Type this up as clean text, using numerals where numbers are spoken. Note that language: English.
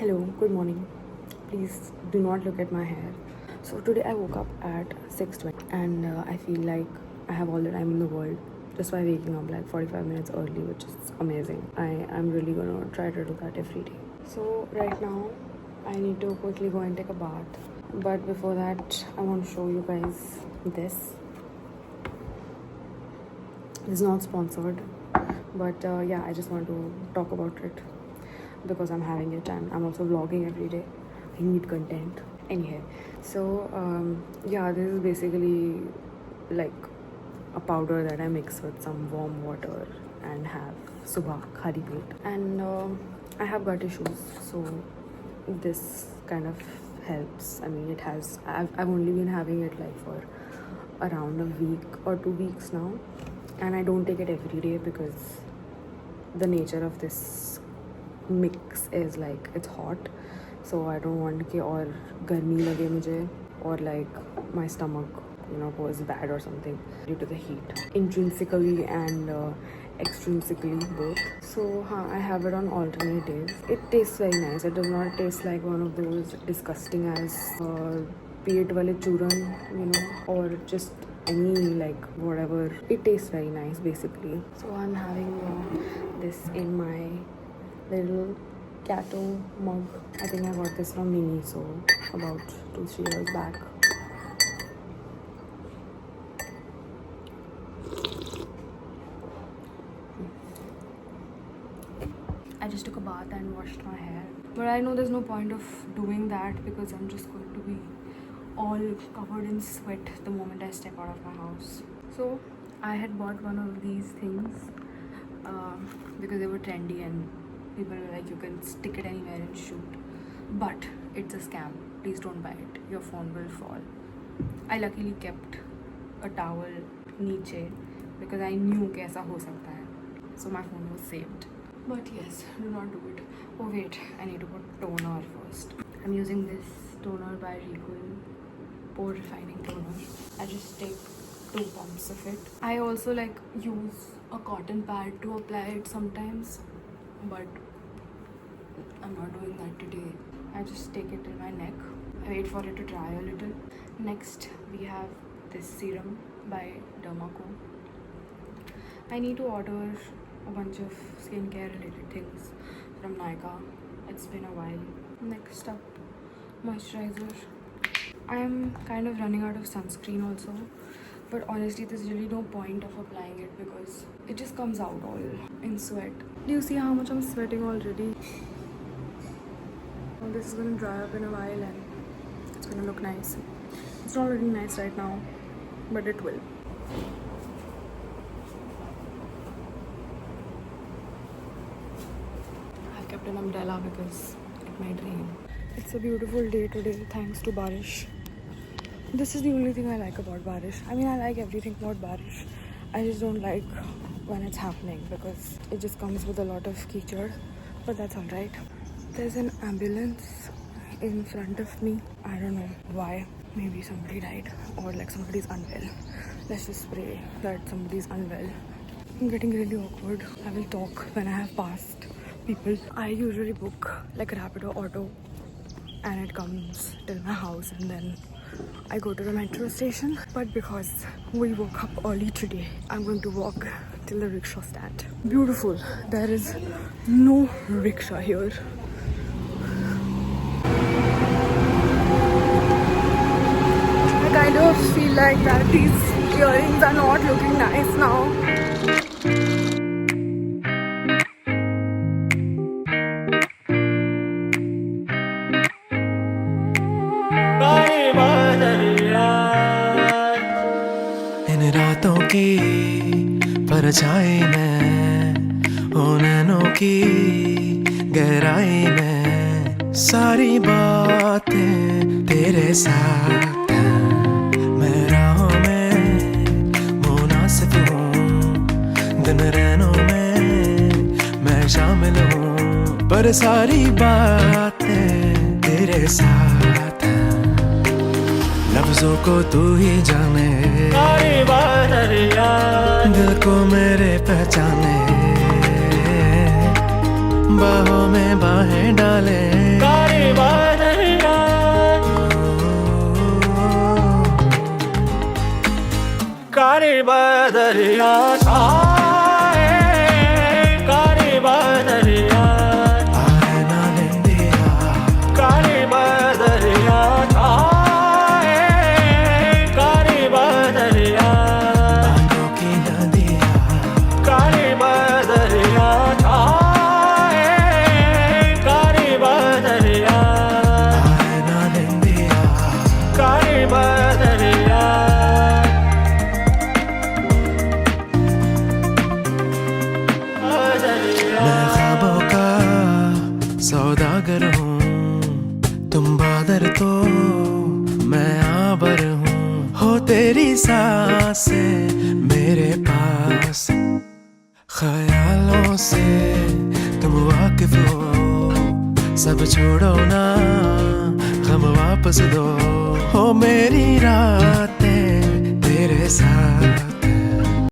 Hello, good morning. Please do not look at my hair. So today I woke up at 6:20 and I feel like I have all the time in the world just by waking up like 45 minutes early, which is amazing. I am really gonna try to do that every day. So right now I need to quickly go and take a bath. But before that, I want to show you guys this. This is not sponsored, but yeah, I just want to talk about it because I'm having it and I'm also vlogging every day. I need content. Anyhow, so yeah, this is basically like a powder that I mix with some warm water and have subah khali pet. And I have gut issues, so this kind of helps. I mean, it has. I've only been having it like for around a week or 2 weeks now, and I don't take it every day because the nature of this mix is like it's hot, so I don't want कि और गर्मी लगे मुझे or like my stomach goes bad or something due to the heat intrinsically and extrinsically both. So I have it on alternate days. It tastes very nice. It does not taste like one of those disgusting as peat wale churan or just any like whatever. It tastes very nice basically. So I'm having this in my little Cato mug. I think I got this from Miniso about 2-3 years back. I just took a bath and washed my hair, but I know there's no point of doing that because I'm just going to be all covered in sweat the moment I step out of my house. So I had bought one of these things because they were trendy and people were like, you can stick it anywhere and shoot, but it's a scam. Please don't buy it. Your phone will fall. I luckily kept a towel niche because I knew kaisa ho sakta hai, so my phone was saved. But yes, do not do it. Oh wait, I need to put toner first. I'm using this toner by Recool Pore Refining Toner. I just take 2 pumps of it. I also like use a cotton pad to apply it sometimes, but I'm not doing that today. I just take it in my neck. I wait for it to dry a little. Next, we have this serum by Dermaco. I need to order a bunch of skincare related things from Nykaa. It's been a while. Next up, moisturizer. I am kind of running out of sunscreen also, but honestly there's really no point of applying it because it just comes out all in sweat. Do you see how much I'm sweating already? Well, this is gonna dry up in a while and it's gonna look nice. It's not looking nice right now, but it will. I've kept an umbrella because it might rain. It's a beautiful day today thanks to Barish. This is the only thing I like about Barish. I mean, I like everything about Barish. I just don't like when it's happening because it just comes with a lot of keychad, but that's alright. There's an ambulance in front of me. I don't know why. Maybe somebody died or like somebody's unwell. Let's just pray that somebody's unwell. I'm getting really awkward. I will talk when I have passed people. I usually book like a Rapido auto and it comes till my house and then I go to the metro station. But because we woke up early today, I'm going to walk till the rickshaw stand. Beautiful. There is no rickshaw here. I kind of feel like that these earrings are not looking nice now. इन रातों की परछाई में ओ नैनों की गहराई में सारी बातें तेरे साथ हैं। मैं राहों में मुनासिब हूँ, दिन रैनों में मैं शामिल हूँ, पर सारी बातें तेरे साथ हैं। लफ्जों को तू ही जाने, दिल को मेरे पहचाने, बाहों में बाहें डाले। सौदागर हूँ, तुम बादर तो मैं आबर हूँ। हो तेरी सांसें मेरे पास, ख्यालों से तुम वाकिफ हो। सब छोड़ो ना, गम वापस दो। हो मेरी रातें